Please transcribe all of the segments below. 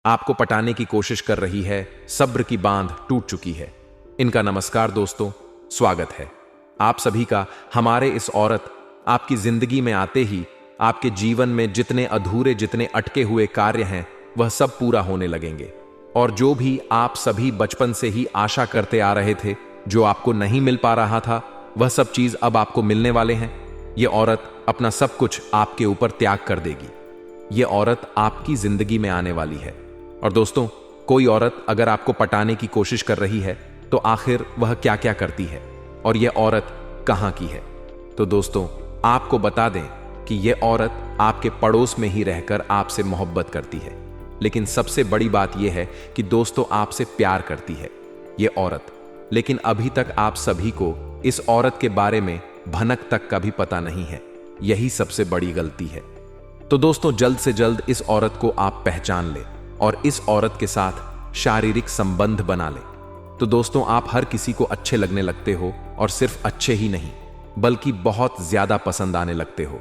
आपको पटाने की कोशिश कर रही है, सब्र की बांध टूट चुकी है। इनका नमस्कार दोस्तों, स्वागत है आप सभी का हमारे इस औरत आपकी जिंदगी में आते ही आपके जीवन में जितने अधूरे, जितने अटके हुए कार्य हैं, वह सब पूरा होने लगेंगे। और जो भी आप सभी बचपन से ही आशा करते आ रहे थे, जो आपको नहीं मिल पा रहा था, वह सब चीज अब आपको मिलने वाले हैं। ये औरत अपना सब कुछ आपके ऊपर त्याग कर देगी। ये औरत आपकी जिंदगी में आने वाली है। और दोस्तों, कोई औरत अगर आपको पटाने की कोशिश कर रही है तो आखिर वह क्या क्या करती है और यह औरत कहां की है? तो दोस्तों, आपको बता दें कि यह औरत आपके पड़ोस में ही रहकर आपसे मोहब्बत करती है। लेकिन सबसे बड़ी बात यह है कि दोस्तों, आपसे प्यार करती है यह औरत। लेकिन अभी तक आप सभी को इस औरत के बारे में भनक तक का भी पता नहीं है। यही सबसे बड़ी गलती है। तो दोस्तों, जल्द से जल्द इस औरत को आप पहचान लें और इस औरत के साथ शारीरिक संबंध बना लें। तो दोस्तों, आप हर किसी को अच्छे लगने लगते हो, और सिर्फ अच्छे ही नहीं बल्कि बहुत ज्यादा पसंद आने लगते हो।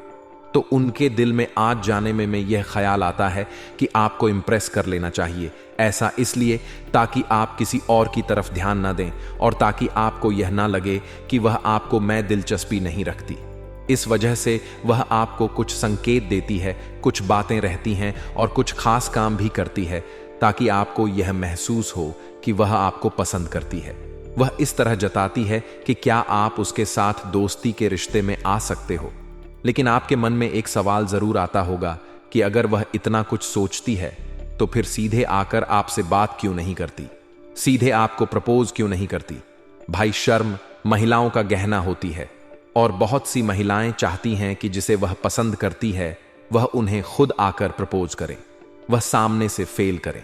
तो उनके दिल में आज जाने में यह ख्याल आता है कि आपको इंप्रेस कर लेना चाहिए। ऐसा इसलिए ताकि आप किसी और की तरफ ध्यान ना दें, और ताकि आपको यह ना लगे कि वह आपको मैं दिलचस्पी नहीं रखती। इस वजह से वह आपको कुछ संकेत देती है, कुछ बातें रहती हैं और कुछ खास काम भी करती है, ताकि आपको यह महसूस हो कि वह आपको पसंद करती है। वह इस तरह जताती है कि क्या आप उसके साथ दोस्ती के रिश्ते में आ सकते हो। लेकिन आपके मन में एक सवाल जरूर आता होगा कि अगर वह इतना कुछ सोचती है तो फिर सीधे आकर आपसे बात क्यों नहीं करती, सीधे आपको प्रपोज क्यों नहीं करती? भाई, शर्म महिलाओं का गहना होती है, और बहुत सी महिलाएं चाहती हैं कि जिसे वह पसंद करती है वह उन्हें खुद आकर प्रपोज करे, वह सामने से फेल करे।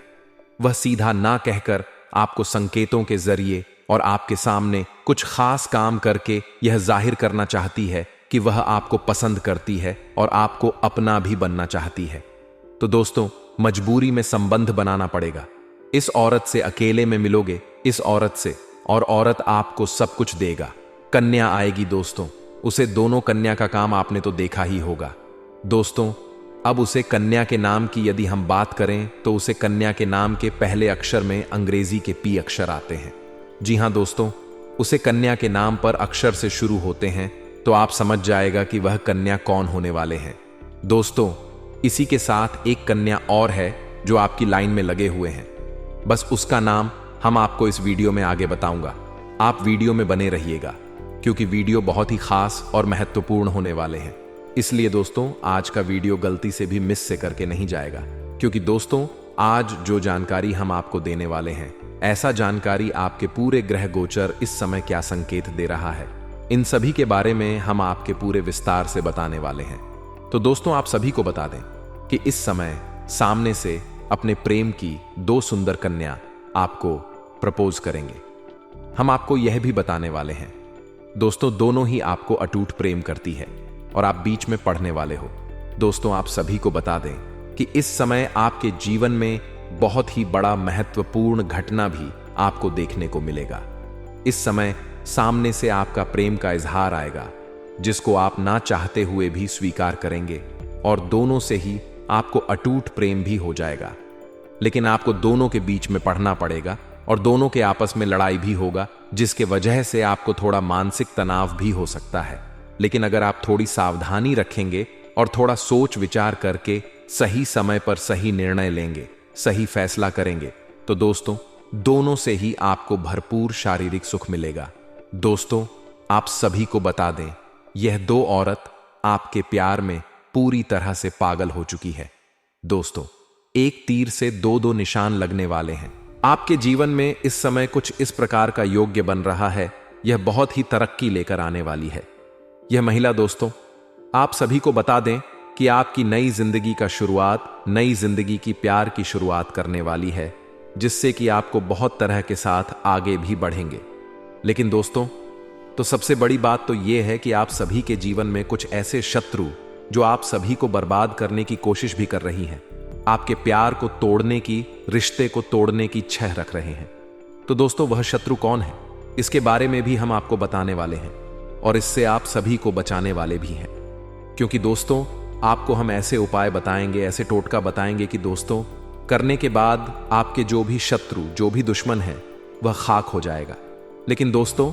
वह सीधा ना कहकर आपको संकेतों के जरिए और आपके सामने कुछ खास काम करके यह जाहिर करना चाहती है कि वह आपको पसंद करती है और आपको अपना भी बनना चाहती है। तो दोस्तों, मजबूरी में संबंध बनाना पड़ेगा। इस औरत से अकेले में मिलोगे, इस औरत से, और औरत आपको सब कुछ देगा। कन्या आएगी दोस्तों, उसे दोनों कन्या का काम आपने तो देखा ही होगा। दोस्तों, अब उसे कन्या के नाम की यदि हम बात करें तो उसे कन्या के नाम के पहले अक्षर में अंग्रेजी के पी अक्षर आते हैं। जी हां दोस्तों, उसे कन्या के नाम पर अक्षर से शुरू होते हैं, तो आप समझ जाएगा कि वह कन्या कौन होने वाले हैं। दोस्तों, इसी के साथ एक कन्या और है जो आपकी लाइन में लगे हुए हैं। बस उसका नाम हम आपको इस वीडियो में आगे बताऊंगा। आप वीडियो में बने रहिएगा, क्योंकि वीडियो बहुत ही खास और महत्वपूर्ण होने वाले हैं। इसलिए दोस्तों, आज का वीडियो गलती से भी मिस से करके नहीं जाएगा, क्योंकि दोस्तों, आज जो जानकारी हम आपको देने वाले हैं, ऐसा जानकारी आपके पूरे ग्रह गोचर इस समय क्या संकेत दे रहा है, इन सभी के बारे में हम आपके पूरे विस्तार से बताने वाले हैं। तो दोस्तों, आप सभी को बता दें कि इस समय सामने से अपने प्रेम की दो सुंदर कन्या आपको प्रपोज करेंगे। हम आपको यह भी बताने वाले हैं दोस्तों, दोनों ही आपको अटूट प्रेम करती है और आप बीच में पढ़ने वाले हो। दोस्तों, आप सभी को बता दें कि इस समय आपके जीवन में बहुत ही बड़ा महत्वपूर्ण घटना भी आपको देखने को मिलेगा। इस समय सामने से आपका प्रेम का इजहार आएगा, जिसको आप ना चाहते हुए भी स्वीकार करेंगे, और दोनों से ही आपको अटूट प्रेम भी हो जाएगा। लेकिन आपको दोनों के बीच में पढ़ना पड़ेगा और दोनों के आपस में लड़ाई भी होगा, जिसके वजह से आपको थोड़ा मानसिक तनाव भी हो सकता है। लेकिन अगर आप थोड़ी सावधानी रखेंगे और थोड़ा सोच विचार करके सही समय पर सही निर्णय लेंगे, सही फैसला करेंगे, तो दोस्तों, दोनों से ही आपको भरपूर शारीरिक सुख मिलेगा। दोस्तों, आप सभी को बता दें, यह दो औरत आपके प्यार में पूरी तरह से पागल हो चुकी है। दोस्तों, एक तीर से दो दो निशान लगने वाले हैं। आपके जीवन में इस समय कुछ इस प्रकार का योग्य बन रहा है, यह बहुत ही तरक्की लेकर आने वाली है। यह महिला दोस्तों, आप सभी को बता दें कि आपकी नई जिंदगी का शुरुआत, नई जिंदगी की प्यार की शुरुआत करने वाली है, जिससे कि आपको बहुत तरह के साथ आगे भी बढ़ेंगे। लेकिन दोस्तों, तो सबसे बड़ी बात तो यह है कि आप सभी के जीवन में कुछ ऐसे शत्रु जो आप सभी को बर्बाद करने की कोशिश भी कर रही हैं, आपके प्यार को तोड़ने की, रिश्ते को तोड़ने की छह रख रहे हैं। तो दोस्तों, वह शत्रु कौन है, इसके बारे में भी हम आपको बताने वाले हैं, और इससे आप सभी को बचाने वाले भी हैं। क्योंकि दोस्तों, आपको हम ऐसे उपाय बताएंगे, ऐसे टोटका बताएंगे कि दोस्तों, करने के बाद आपके जो भी शत्रु, जो भी दुश्मन है, वह खाक हो जाएगा। लेकिन दोस्तों,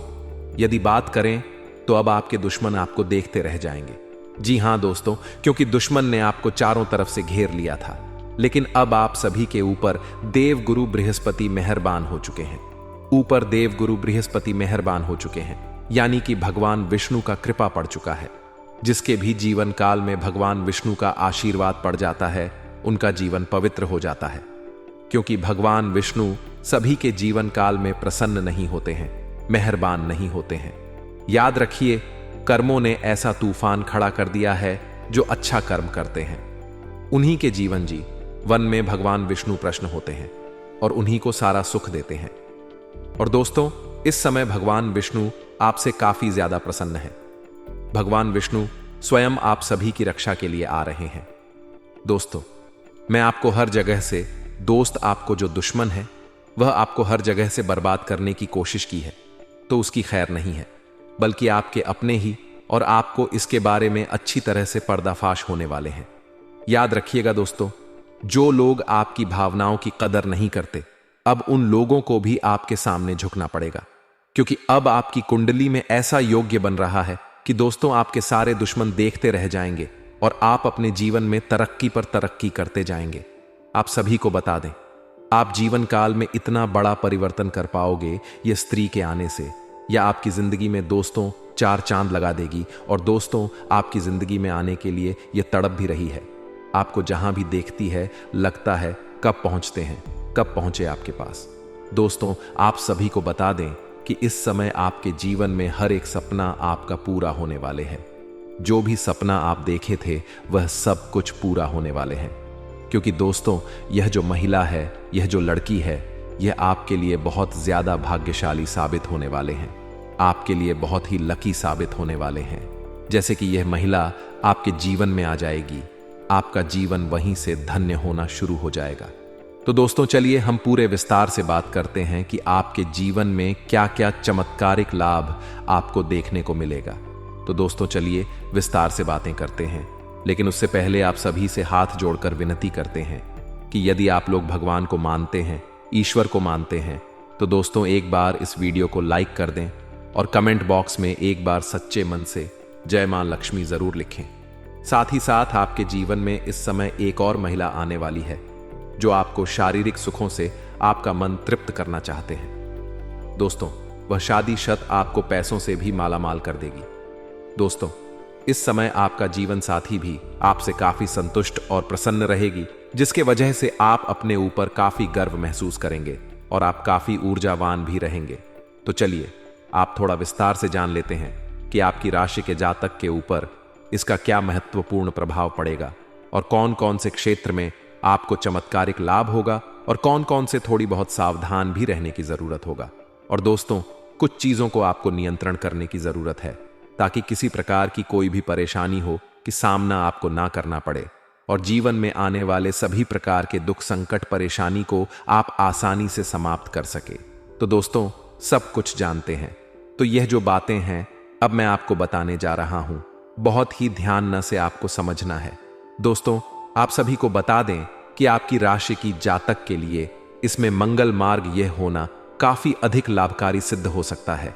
यदि बात करें तो अब आपके दुश्मन आपको देखते रह जाएंगे। जी हां दोस्तों, क्योंकि दुश्मन ने आपको चारों तरफ से घेर लिया था। लेकिन अब आप सभी के ऊपर देवगुरु बृहस्पति मेहरबान हो चुके हैं। ऊपर देवगुरु बृहस्पति मेहरबान हो चुके हैं, यानी कि भगवान विष्णु का कृपा पड़ चुका है। जिसके भी जीवन काल में भगवान विष्णु का आशीर्वाद पड़ जाता है, उनका जीवन पवित्र हो जाता है। क्योंकि भगवान विष्णु सभी के जीवन काल में प्रसन्न नहीं होते हैं, मेहरबान नहीं होते हैं। याद रखिए, कर्मों ने ऐसा तूफान खड़ा कर दिया है जो अच्छा कर्म करते हैं उन्हीं के जीवन जी वन में भगवान विष्णु प्रश्न होते हैं और उन्हीं को सारा सुख देते हैं। और दोस्तों, इस समय भगवान विष्णु आपसे काफी ज्यादा प्रसन्न है। भगवान विष्णु स्वयं आप सभी की रक्षा के लिए आ रहे हैं। दोस्तों, मैं आपको हर जगह से, दोस्त आपको जो दुश्मन है वह आपको हर जगह से बर्बाद करने की कोशिश की है, तो उसकी खैर नहीं है, बल्कि आपके अपने ही, और आपको इसके बारे में अच्छी तरह से पर्दाफाश होने वाले हैं। याद रखिएगा दोस्तों, जो लोग आपकी भावनाओं की कदर नहीं करते, अब उन लोगों को भी आपके सामने झुकना पड़ेगा। क्योंकि अब आपकी कुंडली में ऐसा योग्य बन रहा है कि दोस्तों, आपके सारे दुश्मन देखते रह जाएंगे और आप अपने जीवन में तरक्की पर तरक्की करते जाएंगे। आप सभी को बता दें, आप जीवन काल में इतना बड़ा परिवर्तन कर पाओगे ये स्त्री के आने से, या आपकी जिंदगी में दोस्तों चार चांद लगा देगी। और दोस्तों, आपकी जिंदगी में आने के लिए ये तड़प भी रही है। आपको जहां भी देखती है लगता है कब पहुंचते हैं, कब पहुंचे आपके पास। दोस्तों, आप सभी को बता दें कि इस समय आपके जीवन में हर एक सपना आपका पूरा होने वाले हैं। जो भी सपना आप देखे थे वह सब कुछ पूरा होने वाले हैं। क्योंकि दोस्तों, यह जो महिला है, यह जो लड़की है, यह आपके लिए बहुत ज्यादा भाग्यशाली साबित होने वाले हैं। आपके लिए बहुत ही लकी साबित होने वाले हैं। जैसे कि यह महिला आपके जीवन में आ जाएगी, आपका जीवन वहीं से धन्य होना शुरू हो जाएगा। तो दोस्तों, चलिए हम पूरे विस्तार से बात करते हैं कि आपके जीवन में क्या क्या चमत्कारिक लाभ आपको देखने को मिलेगा। तो दोस्तों, चलिए विस्तार से बातें करते हैं। लेकिन उससे पहले आप सभी से हाथ जोड़कर विनती करते हैं कि यदि आप लोग भगवान को मानते हैं, ईश्वर को मानते हैं, तो दोस्तों एक बार इस वीडियो को लाइक कर दें और कमेंट बॉक्स में एक बार सच्चे मन से जय मां लक्ष्मी जरूर लिखें। साथ ही साथ आपके जीवन में इस समय एक और महिला आने वाली है जो आपको शारीरिक सुखों से आपका मन तृप्त करना चाहते हैं। दोस्तों, वह शादी शत आपको पैसों से भी मालामाल कर देगी। दोस्तों, इस समय आपका जीवन साथी भी आपसे काफी संतुष्ट और प्रसन्न रहेगी, जिसके वजह से आप अपने ऊपर काफी गर्व महसूस करेंगे और आप काफी ऊर्जावान भी रहेंगे। तो चलिए आप थोड़ा विस्तार से जान लेते हैं कि आपकी राशि के जातक के ऊपर इसका क्या महत्वपूर्ण प्रभाव पड़ेगा और कौन कौन से क्षेत्र में आपको चमत्कारिक लाभ होगा और कौन कौन से थोड़ी बहुत सावधान भी रहने की जरूरत होगा। और दोस्तों, कुछ चीजों को आपको नियंत्रण करने की जरूरत है ताकि किसी प्रकार की कोई भी परेशानी हो कि सामना आपको ना करना पड़े और जीवन में आने वाले सभी प्रकार के दुख, संकट, परेशानी को आप आसानी से समाप्त कर सके। तो दोस्तों, सब कुछ जानते हैं, तो यह जो बातें हैं अब मैं आपको बताने जा रहा हूं, बहुत ही ध्यान न से आपको समझना है। दोस्तों, आप सभी को बता दें कि आपकी राशि की जातक के लिए इसमें मंगल मार्ग यह होना काफी अधिक लाभकारी सिद्ध हो सकता है।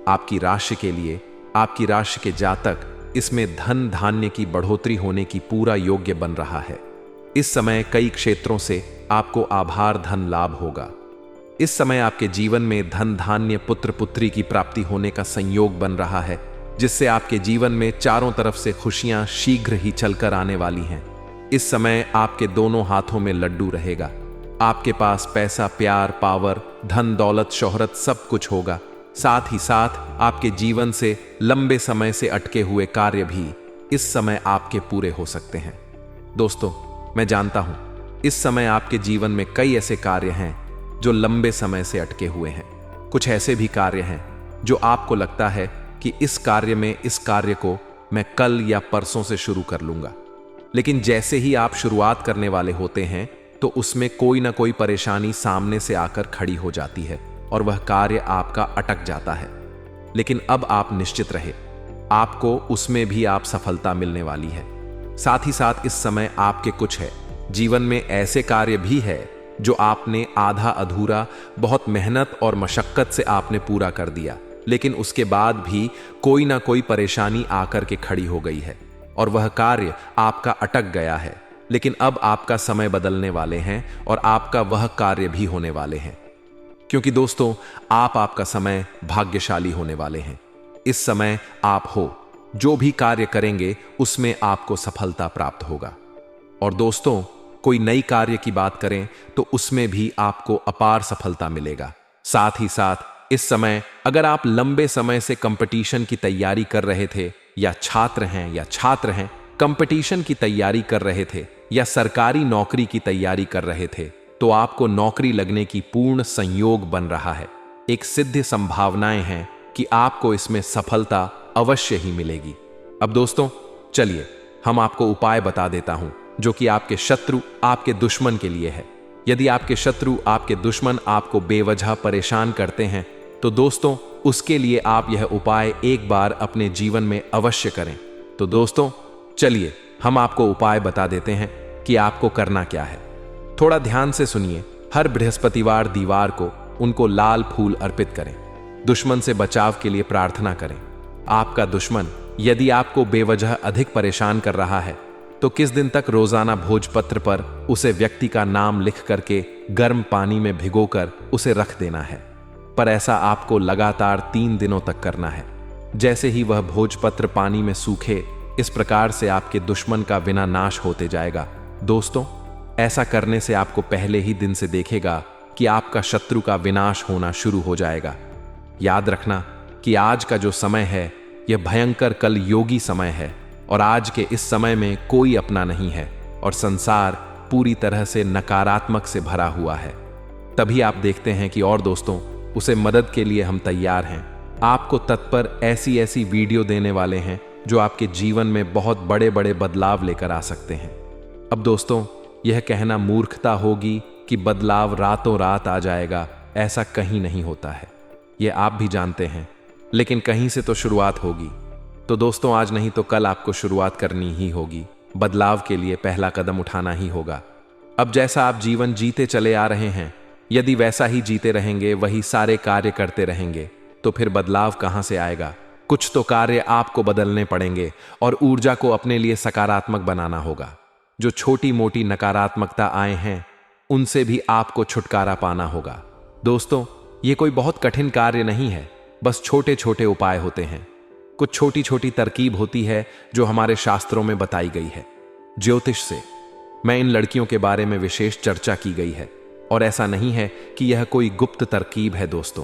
आपकी राशि के लिए, आपकी राशि के जातक इसमें धन धान्य की बढ़ोतरी होने की पूरा योग्य बन रहा है। इस समय कई क्षेत्रों से आपको आभार धन लाभ होगा। इस समय आपके जीवन में धन धान्य, पुत्र पुत्री की प्राप्ति होने का संयोग बन रहा है, जिससे आपके जीवन में चारों तरफ से खुशियां शीघ्र ही चलकर आने वाली हैं। इस समय आपके दोनों हाथों में लड्डू रहेगा। आपके पास पैसा, प्यार, पावर, धन दौलत, शोहरत सब कुछ होगा। साथ ही साथ आपके जीवन से लंबे समय से अटके हुए कार्य भी इस समय आपके पूरे हो सकते हैं। दोस्तों, मैं जानता हूं इस समय आपके जीवन में कई ऐसे कार्य हैं जो लंबे समय से अटके हुए हैं। कुछ ऐसे भी कार्य हैं जो आपको लगता है कि इस कार्य को मैं कल या परसों से शुरू कर लूंगा, लेकिन जैसे ही आप शुरुआत करने वाले होते हैं तो उसमें कोई ना कोई परेशानी सामने से आकर खड़ी हो जाती है और वह कार्य आपका अटक जाता है। लेकिन अब आप निश्चित रहे, आपको उसमें भी आप सफलता मिलने वाली है। साथ ही साथ इस समय आपके कुछ है जीवन में ऐसे कार्य भी है जो आपने आधा अधूरा, बहुत मेहनत और मशक्कत से आपने पूरा कर दिया, लेकिन उसके बाद भी कोई ना कोई परेशानी आकर के खड़ी हो गई है और वह कार्य आपका अटक गया है। लेकिन अब आपका समय बदलने वाले हैं और आपका वह कार्य भी होने वाले हैं, क्योंकि दोस्तों आपका समय भाग्यशाली होने वाले हैं। इस समय आप हो, जो भी कार्य करेंगे उसमें आपको सफलता प्राप्त होगा। और दोस्तों कोई नई कार्य की बात करें तो उसमें भी आपको अपार सफलता मिलेगा। साथ ही साथ इस समय अगर आप लंबे समय से कंपटीशन की तैयारी कर रहे थे, या छात्र हैं कंपटीशन की तैयारी कर रहे थे, या सरकारी नौकरी की तैयारी कर रहे थे, तो आपको नौकरी लगने की पूर्ण संयोग बन रहा है। एक सिद्ध संभावनाएं हैं कि आपको इसमें सफलता अवश्य ही मिलेगी। अब दोस्तों चलिए हम आपको उपाय बता देता हूं जो कि आपके शत्रु, आपके दुश्मन के लिए है। यदि आपके शत्रु, आपके दुश्मन आपको बेवजह परेशान करते हैं तो दोस्तों उसके लिए आप यह उपाय एक बार अपने जीवन में अवश्य करें। तो दोस्तों चलिए हम आपको उपाय बता देते हैं कि आपको करना क्या है। थोड़ा ध्यान से सुनिए। हर बृहस्पतिवार दीवार को उनको लाल फूल अर्पित करें। दुश्मन से बचाव के लिए प्रार्थना करें। आपका दुश्मन यदि आपको बेवजह अधिक परेशान कर रहा है तो किस दिन तक रोजाना भोजपत्र पर उसे व्यक्ति का नाम लिख करके गर्म पानी में भिगोकर उसे रख देना है। पर ऐसा आपको लगातार 3 दिनों तक करना है। जैसे ही वह भोजपत्र पानी में सूखे, इस प्रकार से आपके दुश्मन का विना नाश होते जाएगा। दोस्तों ऐसा करने से आपको पहले ही दिन से देखेगा कि आपका शत्रु का विनाश होना शुरू हो जाएगा। याद रखना कि आज का जो समय है यह भयंकर कल योगी समय है और आज के इस समय में कोई अपना नहीं है और संसार पूरी तरह से नकारात्मक से भरा हुआ है। तभी आप देखते हैं कि और दोस्तों उसे मदद के लिए हम तैयार हैं। आपको तत्पर ऐसी ऐसी वीडियो देने वाले हैं जो आपके जीवन में बहुत बड़े बड़े बदलाव लेकर आ सकते हैं। अब दोस्तों यह कहना मूर्खता होगी कि बदलाव रातों रात आ जाएगा, ऐसा कहीं नहीं होता है। यह आप भी जानते हैं, लेकिन कहीं से तो शुरुआत होगी। तो दोस्तों आज नहीं तो कल आपको शुरुआत करनी ही होगी। बदलाव के लिए पहला कदम उठाना ही होगा। अब जैसा आप जीवन जीते चले आ रहे हैं, यदि वैसा ही जीते रहेंगे, वही सारे कार्य करते रहेंगे, तो फिर बदलाव कहां से आएगा। कुछ तो कार्य आपको बदलने पड़ेंगे और ऊर्जा को अपने लिए सकारात्मक बनाना होगा। जो छोटी मोटी नकारात्मकता आए हैं उनसे भी आपको छुटकारा पाना होगा। दोस्तों ये कोई बहुत कठिन कार्य नहीं है, बस छोटे छोटे उपाय होते हैं। कुछ छोटी छोटी तरकीब होती है जो हमारे शास्त्रों में बताई गई है। ज्योतिष से मैं इन लड़कियों के बारे में विशेष चर्चा की गई है और ऐसा नहीं है कि यह कोई गुप्त तरकीब है। दोस्तों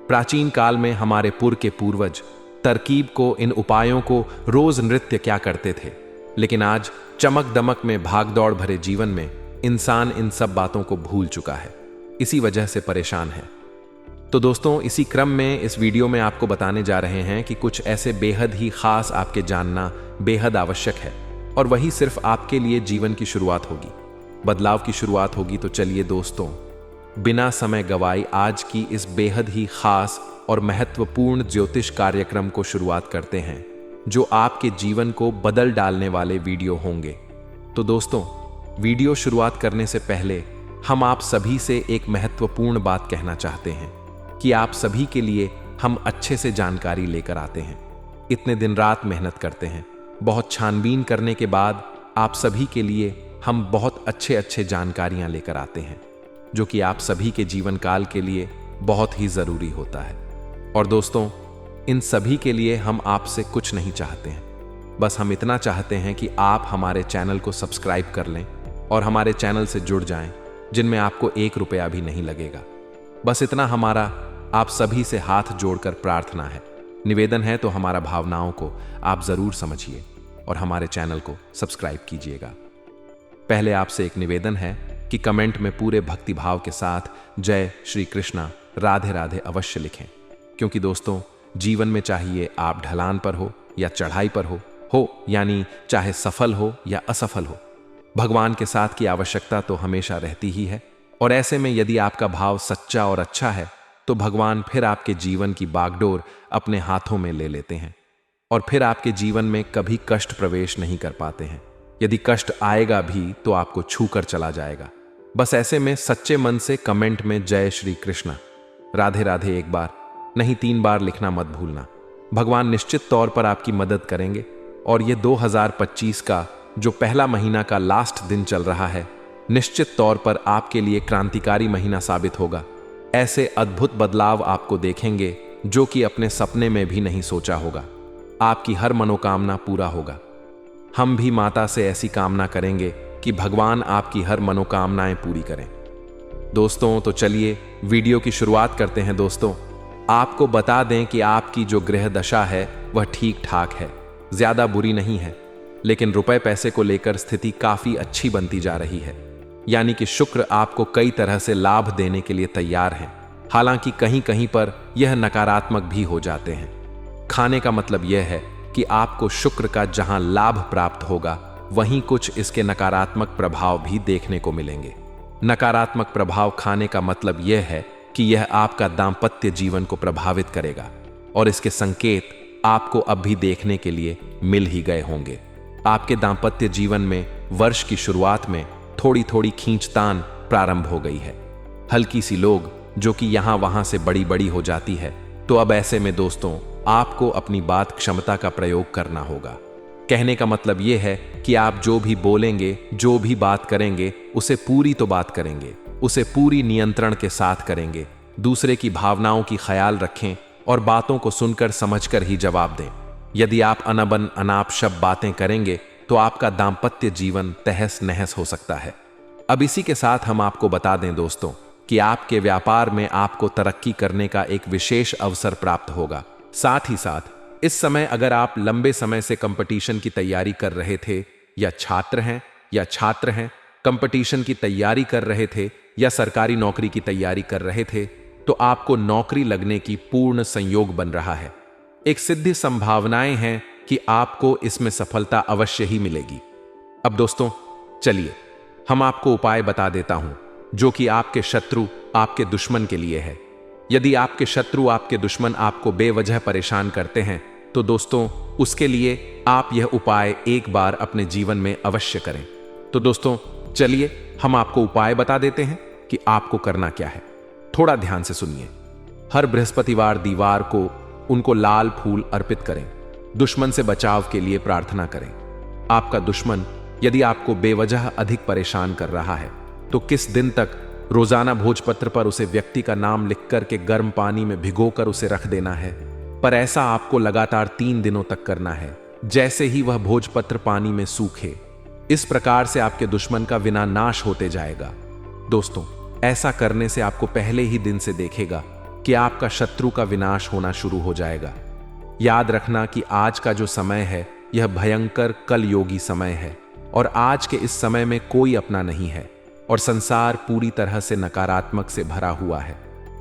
प्राचीन काल में हमारे के पूर्वज तरकीब को, इन उपायों को रोज नृत्य क्या करते थे, लेकिन आज चमक दमक में भागदौड़ भरे जीवन में इंसान इन सब बातों को भूल चुका है, इसी वजह से परेशान है। तो दोस्तों इसी क्रम में इस वीडियो में आपको बताने जा रहे हैं कि कुछ ऐसे बेहद ही खास आपके जानना बेहद आवश्यक है और वही सिर्फ आपके लिए जीवन की शुरुआत होगी, बदलाव की शुरुआत होगी। तो चलिए दोस्तों बिना समय गवाए आज की इस बेहद ही खास और महत्वपूर्ण ज्योतिष कार्यक्रम को शुरुआत करते हैं, जो आपके जीवन को बदल डालने वाले वीडियो होंगे। तो दोस्तों वीडियो शुरुआत करने से पहले हम आप सभी से एक महत्वपूर्ण बात कहना चाहते हैं कि आप सभी के लिए हम अच्छे से जानकारी लेकर आते हैं। इतने दिन रात मेहनत करते हैं, बहुत छानबीन करने के बाद आप सभी के लिए हम बहुत अच्छे जानकारियां लेकर आते हैं, जो कि आप सभी के जीवन काल के लिए बहुत ही जरूरी होता है। और दोस्तों इन सभी के लिए हम आपसे कुछ नहीं चाहते हैं, बस हम इतना चाहते हैं कि आप हमारे चैनल को सब्सक्राइब कर लें और हमारे चैनल से जुड़ जाएं, जिनमें आपको 1 रुपया भी नहीं लगेगा। बस इतना हमारा आप सभी से हाथ जोड़कर प्रार्थना है, निवेदन है। तो हमारा भावनाओं को आप जरूर समझिए और हमारे चैनल को सब्सक्राइब कीजिएगा। पहले आपसे एक निवेदन है कि कमेंट में पूरे भक्तिभाव के साथ जय श्री कृष्णा, राधे राधे अवश्य लिखें, क्योंकि दोस्तों जीवन में चाहिए आप ढलान पर हो या चढ़ाई पर हो यानी चाहे सफल हो या असफल हो, भगवान के साथ की आवश्यकता तो हमेशा रहती ही है। और ऐसे में यदि आपका भाव सच्चा और अच्छा है तो भगवान फिर आपके जीवन की बागडोर अपने हाथों में ले लेते हैं और फिर आपके जीवन में कभी कष्ट प्रवेश नहीं कर पाते हैं। यदि कष्ट आएगा भी तो आपको छू कर चला जाएगा। बस ऐसे में सच्चे मन से कमेंट में जय श्री कृष्ण, राधे राधे एक बार नहीं 3 बार लिखना मत भूलना। भगवान निश्चित तौर पर आपकी मदद करेंगे और ये 2025 का जो पहला महीना का लास्ट दिन चल रहा है, निश्चित तौर पर आपके लिए क्रांतिकारी महीना साबित होगा। ऐसे अद्भुत बदलाव आपको देखेंगे जो कि अपने सपने में भी नहीं सोचा होगा। आपकी हर मनोकामना पूरा होगा। हम भी माता से ऐसी कामना करेंगे कि भगवान आपकी हर मनोकामनाएं पूरी करें। दोस्तों तो चलिए वीडियो की शुरुआत करते हैं। दोस्तों आपको बता दें कि आपकी जो ग्रह दशा है वह ठीक ठाक है, ज्यादा बुरी नहीं है, लेकिन रुपए पैसे को लेकर स्थिति काफी अच्छी बनती जा रही है। यानी कि शुक्र आपको कई तरह से लाभ देने के लिए तैयार है। हालांकि कहीं कहीं पर यह नकारात्मक भी हो जाते हैं। खाने का मतलब यह है कि आपको शुक्र का जहां लाभ प्राप्त होगा वहीं कुछ इसके नकारात्मक प्रभाव भी देखने को मिलेंगे। नकारात्मक प्रभाव खाने का मतलब यह है कि यह आपका दांपत्य जीवन को प्रभावित करेगा और इसके संकेत आपको अब भी देखने के लिए मिल ही गए होंगे। आपके दांपत्य जीवन में वर्ष की शुरुआत में थोड़ी थोड़ी खींचतान प्रारंभ हो गई है, हल्की सी लोग जो कि यहां वहां से बड़ी बड़ी हो जाती है। तो अब ऐसे में दोस्तों आपको अपनी बात क्षमता का प्रयोग करना होगा। कहने का मतलब यह है कि आप जो भी बोलेंगे, जो भी बात करेंगे, उसे पूरी तो बात करेंगे, उसे पूरी नियंत्रण के साथ करेंगे। दूसरे की भावनाओं की ख्याल रखें और बातों को सुनकर समझकर ही जवाब दें। यदि आप अनबन अनाप शब्द बातें करेंगे तो आपका दांपत्य जीवन तहस नहस हो सकता है। अब इसी के साथ हम आपको बता दें दोस्तों कि आपके व्यापार में आपको तरक्की करने का एक विशेष अवसर प्राप्त होगा। साथ ही साथ इस समय अगर आप लंबे समय से कंपटीशन की तैयारी कर रहे थे या छात्र हैं, कंपटीशन की तैयारी कर रहे थे या सरकारी नौकरी की तैयारी कर रहे थे, तो आपको नौकरी लगने की पूर्ण संयोग बन रहा है। एक सिद्धि संभावनाएं हैं कि आपको इसमें सफलता अवश्य ही मिलेगी। अब दोस्तों चलिए हम आपको उपाय बता देता हूं जो कि आपके शत्रु आपके दुश्मन के लिए है। यदि आपके शत्रु आपके दुश्मन आपको बेवजह परेशान करते हैं तो दोस्तों उसके लिए आप यह उपाय एक बार अपने जीवन में अवश्य करें। तो दोस्तों चलिए हम आपको उपाय बता देते हैं कि आपको करना क्या है। थोड़ा ध्यान से सुनिए। हर बृहस्पतिवार दीवार को उनको लाल फूल अर्पित करें। दुश्मन से बचाव के लिए प्रार्थना करें। आपका दुश्मन यदि आपको बेवजह अधिक परेशान कर रहा है तो किस दिन तक रोजाना भोजपत्र पर उसे व्यक्ति का नाम लिखकर के गर्म पानी में भिगोकर उसे रख देना है। पर ऐसा आपको लगातार 3 दिनों तक करना है। जैसे ही वह भोजपत्र पानी में सूखे, इस प्रकार से आपके दुश्मन का विनाश होते जाएगा। दोस्तों ऐसा करने से आपको पहले ही दिन से देखेगा कि आपका शत्रु का विनाश होना शुरू हो जाएगा। याद रखना कि आज का जो समय है यह भयंकर कलयोगी समय है और आज के इस समय में कोई अपना नहीं है और संसार पूरी तरह से नकारात्मक से भरा हुआ है।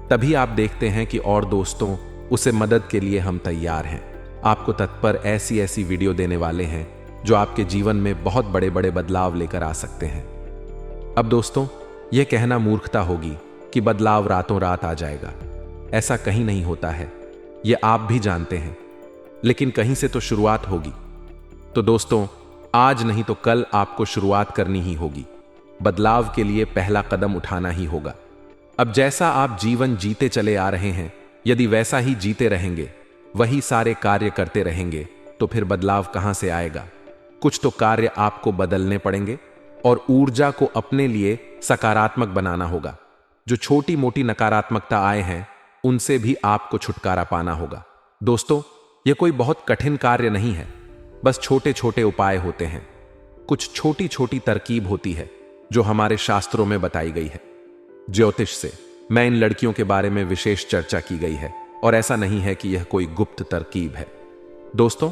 तभी आप देखते हैं कि और दोस्तों उसे मदद के लिए हम तैयार हैं। आपको तत्पर ऐसी ऐसी वीडियो देने वाले हैं जो आपके जीवन में बहुत बड़े बड़े बदलाव लेकर आ सकते हैं। अब दोस्तों यह कहना मूर्खता होगी कि बदलाव रातों रात आ जाएगा। ऐसा कहीं नहीं होता है, यह आप भी जानते हैं, लेकिन कहीं से तो शुरुआत होगी। तो दोस्तों आज नहीं तो कल आपको शुरुआत करनी ही होगी। बदलाव के लिए पहला कदम उठाना ही होगा। अब जैसा आप जीवन जीते चले आ रहे हैं, यदि वैसा ही जीते रहेंगे, वही सारे कार्य करते रहेंगे, तो फिर बदलाव कहां से आएगा। कुछ तो कार्य आपको बदलने पड़ेंगे और ऊर्जा को अपने लिए सकारात्मक बनाना होगा। जो छोटी मोटी नकारात्मकता आए हैं उनसे भी आपको छुटकारा पाना होगा। दोस्तों यह कोई बहुत कठिन कार्य नहीं है, बस छोटे छोटे उपाय होते हैं। कुछ छोटी छोटी तरकीब होती है जो हमारे शास्त्रों में बताई गई है। ज्योतिष से मैं इन लड़कियों के बारे में विशेष चर्चा की गई है और ऐसा नहीं है कि यह कोई गुप्त तरकीब है। दोस्तों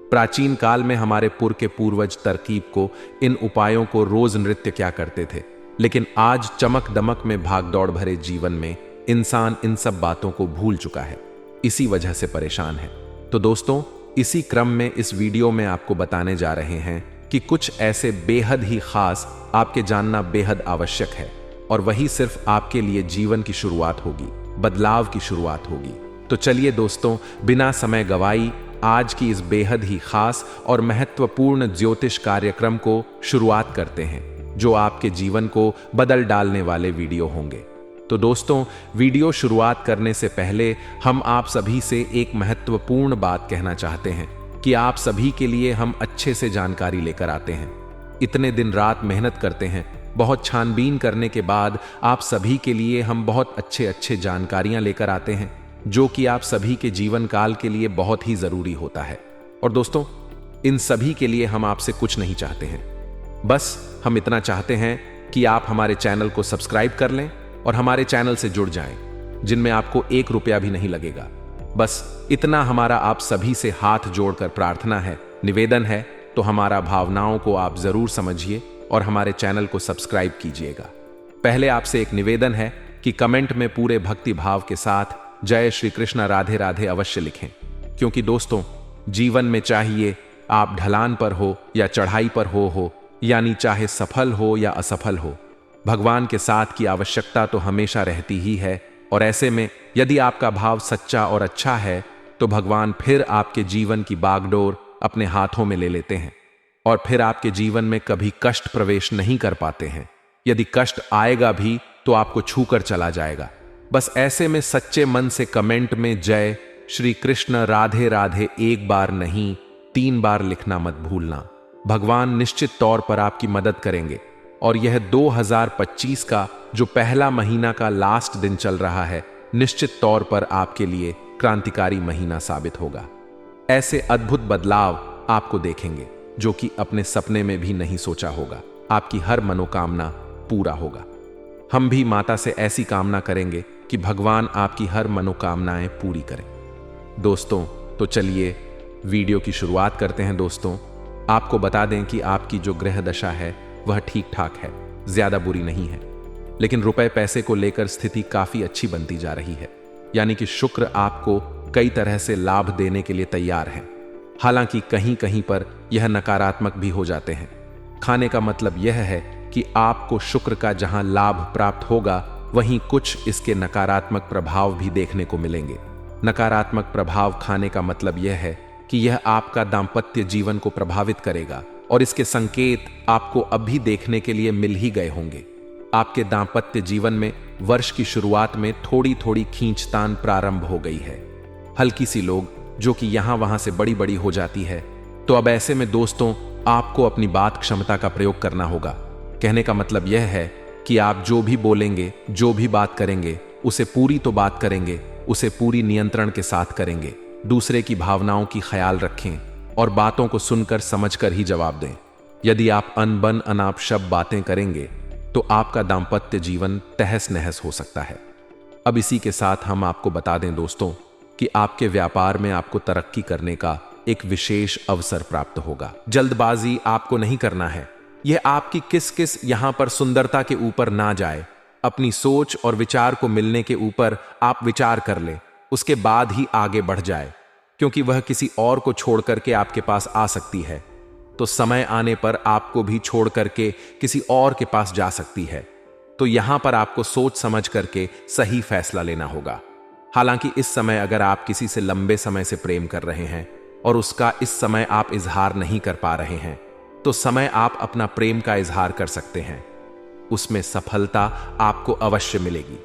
प्राचीन काल में हमारे के पूर्वज तरकीब को, इन उपायों को रोज नृत्य क्या करते थे, लेकिन आज चमक दमक में भागदौड़ भरे जीवन में इंसान इन सब बातों को भूल चुका है, इसी वजह से परेशान है। तो दोस्तों इसी क्रम में इस वीडियो में आपको बताने जा रहे हैं कि कुछ ऐसे बेहद ही खास आपके जानना बेहद आवश्यक है और वही सिर्फ आपके लिए जीवन की शुरुआत होगी, बदलाव की शुरुआत होगी। तो चलिए दोस्तों बिना समय गवाई आज की इस बेहद ही खास और महत्वपूर्ण ज्योतिष कार्यक्रम को शुरुआत करते हैं, जो आपके जीवन को बदल डालने वाले वीडियो होंगे। तो दोस्तों, वीडियो शुरुआत करने से पहले हम आप सभी से एक महत्वपूर्ण बात कहना चाहते हैं कि आप सभी के लिए हम अच्छे से जानकारी लेकर आते हैं। इतने दिन रात मेहनत करते हैं, बहुत छानबीन करने के बाद आप सभी के लिए हम बहुत अच्छे जानकारियां लेकर आते हैं, जो कि आप सभी के जीवन काल के लिए बहुत ही जरूरी होता है। और दोस्तों, इन सभी के लिए हम आपसे कुछ नहीं चाहते हैं, बस हम इतना चाहते हैं कि आप हमारे चैनल को सब्सक्राइब कर लें और हमारे चैनल से जुड़ जाएं, जिनमें आपको 1 रुपया भी नहीं लगेगा। बस इतना हमारा आप सभी से हाथ जोड़कर प्रार्थना है, निवेदन है। तो हमारा भावनाओं को आप जरूर समझिए और हमारे चैनल को सब्सक्राइब कीजिएगा। पहले आपसे एक निवेदन है कि कमेंट में पूरे भक्ति भाव के साथ जय श्री कृष्ण राधे राधे अवश्य लिखें, क्योंकि दोस्तों, जीवन में चाहिए आप ढलान पर हो या चढ़ाई पर हो, यानी चाहे सफल हो या असफल हो, भगवान के साथ की आवश्यकता तो हमेशा रहती ही है। और ऐसे में यदि आपका भाव सच्चा और अच्छा है तो भगवान फिर आपके जीवन की बागडोर अपने हाथों में ले लेते हैं और फिर आपके जीवन में कभी कष्ट प्रवेश नहीं कर पाते हैं। यदि कष्ट आएगा भी तो आपको छूकर चला जाएगा। बस ऐसे में सच्चे मन से कमेंट में जय श्री कृष्ण राधे राधे 1 बार नहीं 3 बार लिखना मत भूलना। भगवान निश्चित तौर पर आपकी मदद करेंगे और यह 2025 का जो पहला महीना का लास्ट दिन चल रहा है, निश्चित तौर पर आपके लिए क्रांतिकारी महीना साबित होगा। ऐसे अद्भुत बदलाव आपको देखेंगे जो कि अपने सपने में भी नहीं सोचा होगा। आपकी हर मनोकामना पूरा होगा। हम भी माता से ऐसी कामना करेंगे कि भगवान आपकी हर मनोकामनाएं पूरी करें। दोस्तों, तो चलिए वीडियो की शुरुआत करते हैं। दोस्तों, आपको बता दें कि आपकी जो ग्रह दशा है वह ठीक ठाक है, ज्यादा बुरी नहीं है, लेकिन रुपए पैसे को लेकर स्थिति काफी अच्छी बनती जा रही है। यानी कि शुक्र आपको कई तरह से लाभ देने के लिए तैयार है। हालांकि कहीं कहीं पर यह नकारात्मक भी हो जाते हैं। खाने का मतलब यह है कि आपको शुक्र का जहां लाभ प्राप्त होगा, वहीं कुछ इसके नकारात्मक प्रभाव भी देखने को मिलेंगे। नकारात्मक प्रभाव खाने का मतलब यह है कि यह आपका दाम्पत्य जीवन को प्रभावित करेगा और इसके संकेत आपको अभी देखने के लिए मिल ही गए होंगे। आपके दाम्पत्य जीवन में वर्ष की शुरुआत में थोड़ी थोड़ी खींचतान प्रारंभ हो गई है, हल्की सी लोग जो कि यहां वहां से बड़ी बड़ी हो जाती है। तो अब ऐसे में दोस्तों, आपको अपनी बात क्षमता का प्रयोग करना होगा। कहने का मतलब यह है कि आप जो भी बोलेंगे, जो भी बात करेंगे, उसे पूरी तो बात करेंगे, उसे पूरी नियंत्रण के साथ करेंगे। दूसरे की भावनाओं की ख्याल रखें और बातों को सुनकर समझकर ही जवाब दें। यदि आप अनबन अनाप शब्द बातें करेंगे तो आपका दाम्पत्य जीवन तहस नहस हो सकता है। अब इसी के साथ हम आपको बता दें दोस्तों कि आपके व्यापार में आपको तरक्की करने का एक विशेष अवसर प्राप्त होगा। जल्दबाजी आपको नहीं करना है। यह आपकी किस यहां पर सुंदरता के ऊपर ना जाए। अपनी सोच और विचार को मिलने के ऊपर आप विचार कर ले, उसके बाद ही आगे बढ़ जाए, क्योंकि वह किसी और को छोड़ करके आपके पास आ सकती है, तो समय आने पर आपको भी छोड़ करके किसी और के पास जा सकती है। तो यहां पर आपको सोच समझ करके सही फैसला लेना होगा। हालांकि इस समय अगर आप किसी से लंबे समय से प्रेम कर रहे हैं और उसका इस समय आप इजहार नहीं कर पा रहे हैं, तो समय आप अपना प्रेम का इजहार कर सकते हैं। उसमें सफलता आपको अवश्य मिलेगी।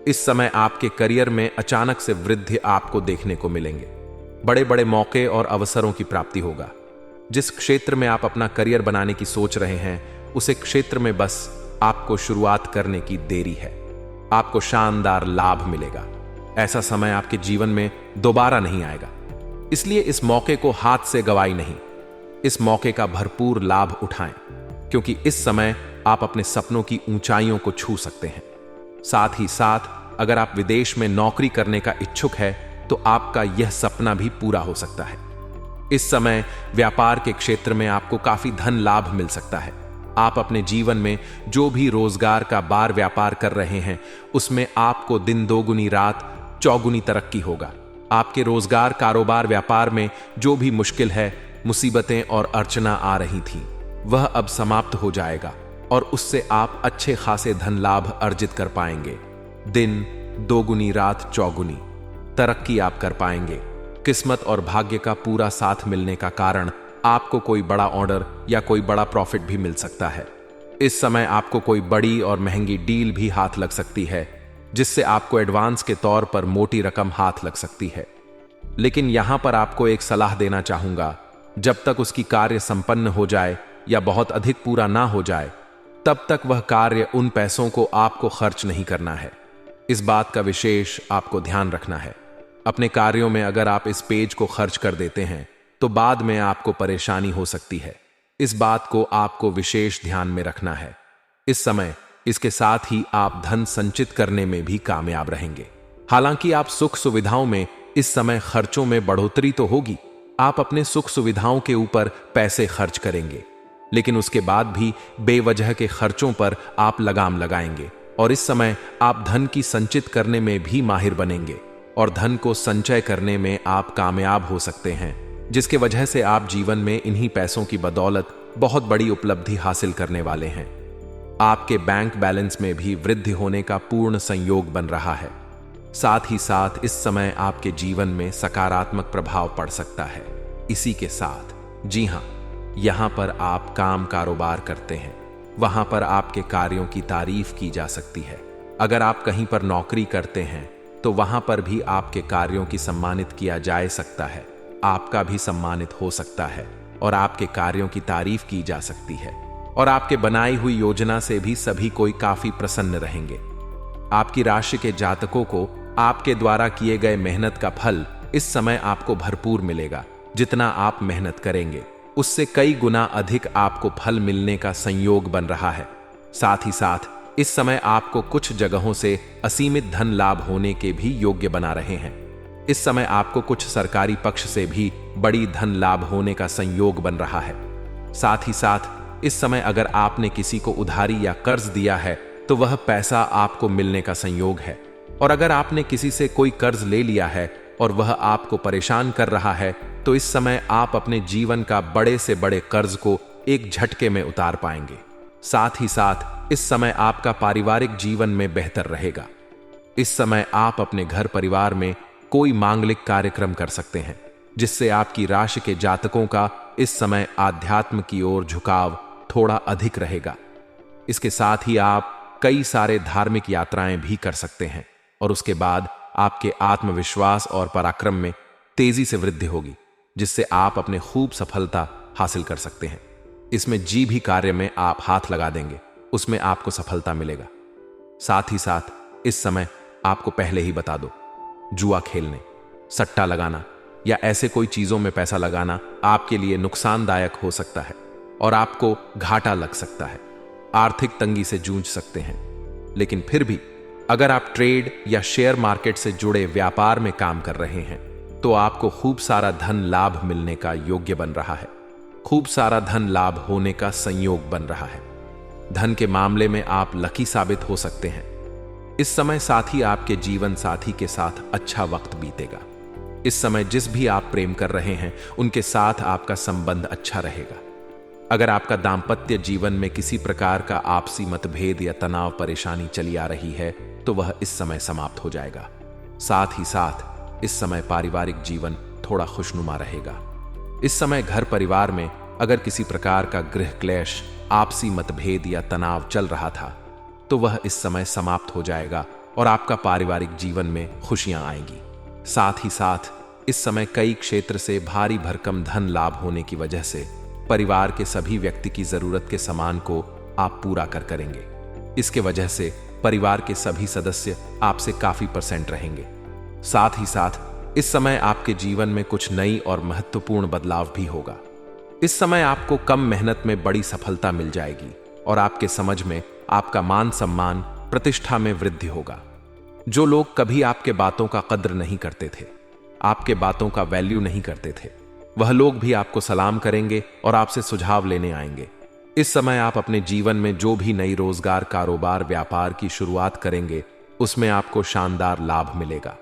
इस समय आपके करियर में अचानक से वृद्धि आपको देखने को मिलेंगे। बड़े बड़े मौके और अवसरों की प्राप्ति होगा। जिस क्षेत्र में आप अपना करियर बनाने की सोच रहे हैं, उसे क्षेत्र में बस आपको शुरुआत करने की देरी है। आपको शानदार लाभ मिलेगा। ऐसा समय आपके जीवन में दोबारा नहीं आएगा, इसलिए इस मौके को हाथ से गवाई नहीं। इस मौके का भरपूर लाभ उठाएं, क्योंकि इस समय आप अपने सपनों की ऊंचाइयों को छू सकते हैं। साथ ही साथ अगर आप विदेश में नौकरी करने का इच्छुक है तो आपका यह सपना भी पूरा हो सकता है। इस समय व्यापार के क्षेत्र में आपको काफी धन लाभ मिल सकता है। आप अपने जीवन में जो भी रोजगार का बार व्यापार कर रहे हैं, उसमें आपको दिन दोगुनी रात चौगुनी तरक्की होगा। आपके रोजगार कारोबार व्यापार में जो भी मुश्किल है, मुसीबतें और अड़चना आ रही थी, वह अब समाप्त हो जाएगा और उससे आप अच्छे खासे धन लाभ अर्जित कर पाएंगे। दिन दोगुनी रात चौगुनी तरक्की आप कर पाएंगे। किस्मत और भाग्य का पूरा साथ मिलने का कारण आपको कोई बड़ा ऑर्डर या कोई बड़ा प्रॉफिट भी मिल सकता है। इस समय आपको कोई बड़ी और महंगी डील भी हाथ लग सकती है, जिससे आपको एडवांस के तौर पर मोटी रकम हाथ लग सकती है। लेकिन यहां पर आपको एक सलाह देना चाहूंगा, जब तक उसकी कार्य संपन्न हो जाए या बहुत अधिक पूरा ना हो जाए, तब तक वह कार्य उन पैसों को आपको खर्च नहीं करना है। इस बात का विशेष आपको ध्यान रखना है। अपने कार्यों में अगर आप इस पेज को खर्च कर देते हैं तो बाद में आपको परेशानी हो सकती है। इस बात को आपको विशेष ध्यान में रखना है। इस समय इसके साथ ही आप धन संचित करने में भी कामयाब रहेंगे। हालांकि आप सुख सुविधाओं में इस समय खर्चों में बढ़ोतरी तो होगी, आप अपने सुख सुविधाओं के ऊपर पैसे खर्च करेंगे, लेकिन उसके बाद भी बेवजह के खर्चों पर आप लगाम लगाएंगे और इस समय आप धन की संचित करने में भी माहिर बनेंगे और धन को संचय करने में आप कामयाब हो सकते हैं, जिसके वजह से आप जीवन में इन्हीं पैसों की बदौलत बहुत बड़ी उपलब्धि हासिल करने वाले हैं। आपके बैंक बैलेंस में भी वृद्धि होने का पूर्ण संयोग बन रहा है। साथ ही साथ इस समय आपके जीवन में सकारात्मक प्रभाव पड़ सकता है। इसी के साथ, जी हां, यहां पर आप काम कारोबार करते हैं, वहां पर आपके कार्यों की तारीफ की जा सकती है। अगर आप कहीं पर नौकरी करते हैं तो वहां पर भी आपके कार्यों की सम्मानित किया जा सकता है, आपका भी सम्मानित हो सकता है और आपके कार्यों की तारीफ की जा सकती है और आपके बनाई हुई योजना से भी सभी कोई काफी प्रसन्न रहेंगे। आपकी राशि के जातकों को आपके द्वारा किए गए मेहनत का फल इस समय आपको भरपूर मिलेगा। जितना आप मेहनत करेंगे उससे कई गुना अधिक आपको फल मिलने का संयोग बन रहा है। साथ ही साथ इस समय आपको कुछ जगहों से असीमित धन लाभ होने के भी योग्य बना रहे हैं। इस समय आपको कुछ सरकारी पक्ष से भी बड़ी धन लाभ होने का संयोग बन रहा है। साथ ही साथ इस समय अगर आपने किसी को उधारी या कर्ज दिया है तो वह पैसा आपको मिलने का संयोग है, और अगर आपने किसी से कोई कर्ज ले लिया है और वह आपको परेशान कर रहा है तो इस समय आप अपने जीवन का बड़े से बड़े कर्ज को एक झटके में उतार पाएंगे। साथ ही साथ इस समय आपका पारिवारिक जीवन में बेहतर रहेगा। इस समय आप अपने घर परिवार में कोई मांगलिक कार्यक्रम कर सकते हैं, जिससे आपकी राशि के जातकों का इस समय आध्यात्म की ओर झुकाव थोड़ा अधिक रहेगा। इसके साथ ही आप कई सारे धार्मिक यात्राएं भी कर सकते हैं और उसके बाद आपके आत्मविश्वास और पराक्रम में तेजी से वृद्धि होगी, जिससे आप अपने खूब सफलता हासिल कर सकते हैं। इसमें जी भी कार्य में आप हाथ लगा देंगे उसमें आपको सफलता मिलेगा। साथ ही साथ इस समय आपको पहले ही बता दो, जुआ खेलने, सट्टा लगाना या ऐसे कोई चीजों में पैसा लगाना आपके लिए नुकसानदायक हो सकता है और आपको घाटा लग सकता है। आर्थिक तंगी से जूझ सकते हैं। लेकिन फिर भी अगर आप ट्रेड या शेयर मार्केट से जुड़े व्यापार में काम कर रहे हैं तो आपको खूब सारा धन लाभ मिलने का योग्य बन रहा है। खूब सारा धन लाभ होने का संयोग बन रहा है। धन के मामले में आप लकी साबित हो सकते हैं। इस समय साथ ही आपके जीवन साथी के साथ अच्छा वक्त बीतेगा। इस समय जिस भी आप प्रेम कर रहे हैं उनके साथ आपका संबंध अच्छा रहेगा। अगर आपका दाम्पत्य जीवन में किसी प्रकार का आपसी मतभेद या तनाव परेशानी चली आ रही है तो वह इस समय समाप्त हो जाएगा। साथ ही साथ इस समय पारिवारिक जीवन थोड़ा खुशनुमा रहेगा। इस समय घर परिवार में अगर किसी प्रकार का गृह क्लेश, आपसी मतभेद या तनाव चल रहा था तो वह इस समय समाप्त हो जाएगा और आपका पारिवारिक जीवन में खुशियां आएंगी। साथ ही साथ इस समय कई क्षेत्र से भारी भरकम धन लाभ होने की वजह से परिवार के सभी व्यक्ति की जरूरत के सामान को आप पूरा करेंगे। इसके वजह से परिवार के सभी सदस्य आपसे काफी % रहेंगे। साथ ही साथ इस समय आपके जीवन में कुछ नई और महत्वपूर्ण बदलाव भी होगा। इस समय आपको कम मेहनत में बड़ी सफलता मिल जाएगी और आपके समझ में आपका मान सम्मान प्रतिष्ठा में वृद्धि होगा। जो लोग कभी आपके बातों का कद्र नहीं करते थे, आपके बातों का वैल्यू नहीं करते थे, वह लोग भी आपको सलाम करेंगे और आपसे सुझाव लेने आएंगे। इस समय आप अपने जीवन में जो भी नई रोजगार, कारोबार, व्यापार की शुरुआत करेंगे उसमें आपको शानदार लाभ मिलेगा।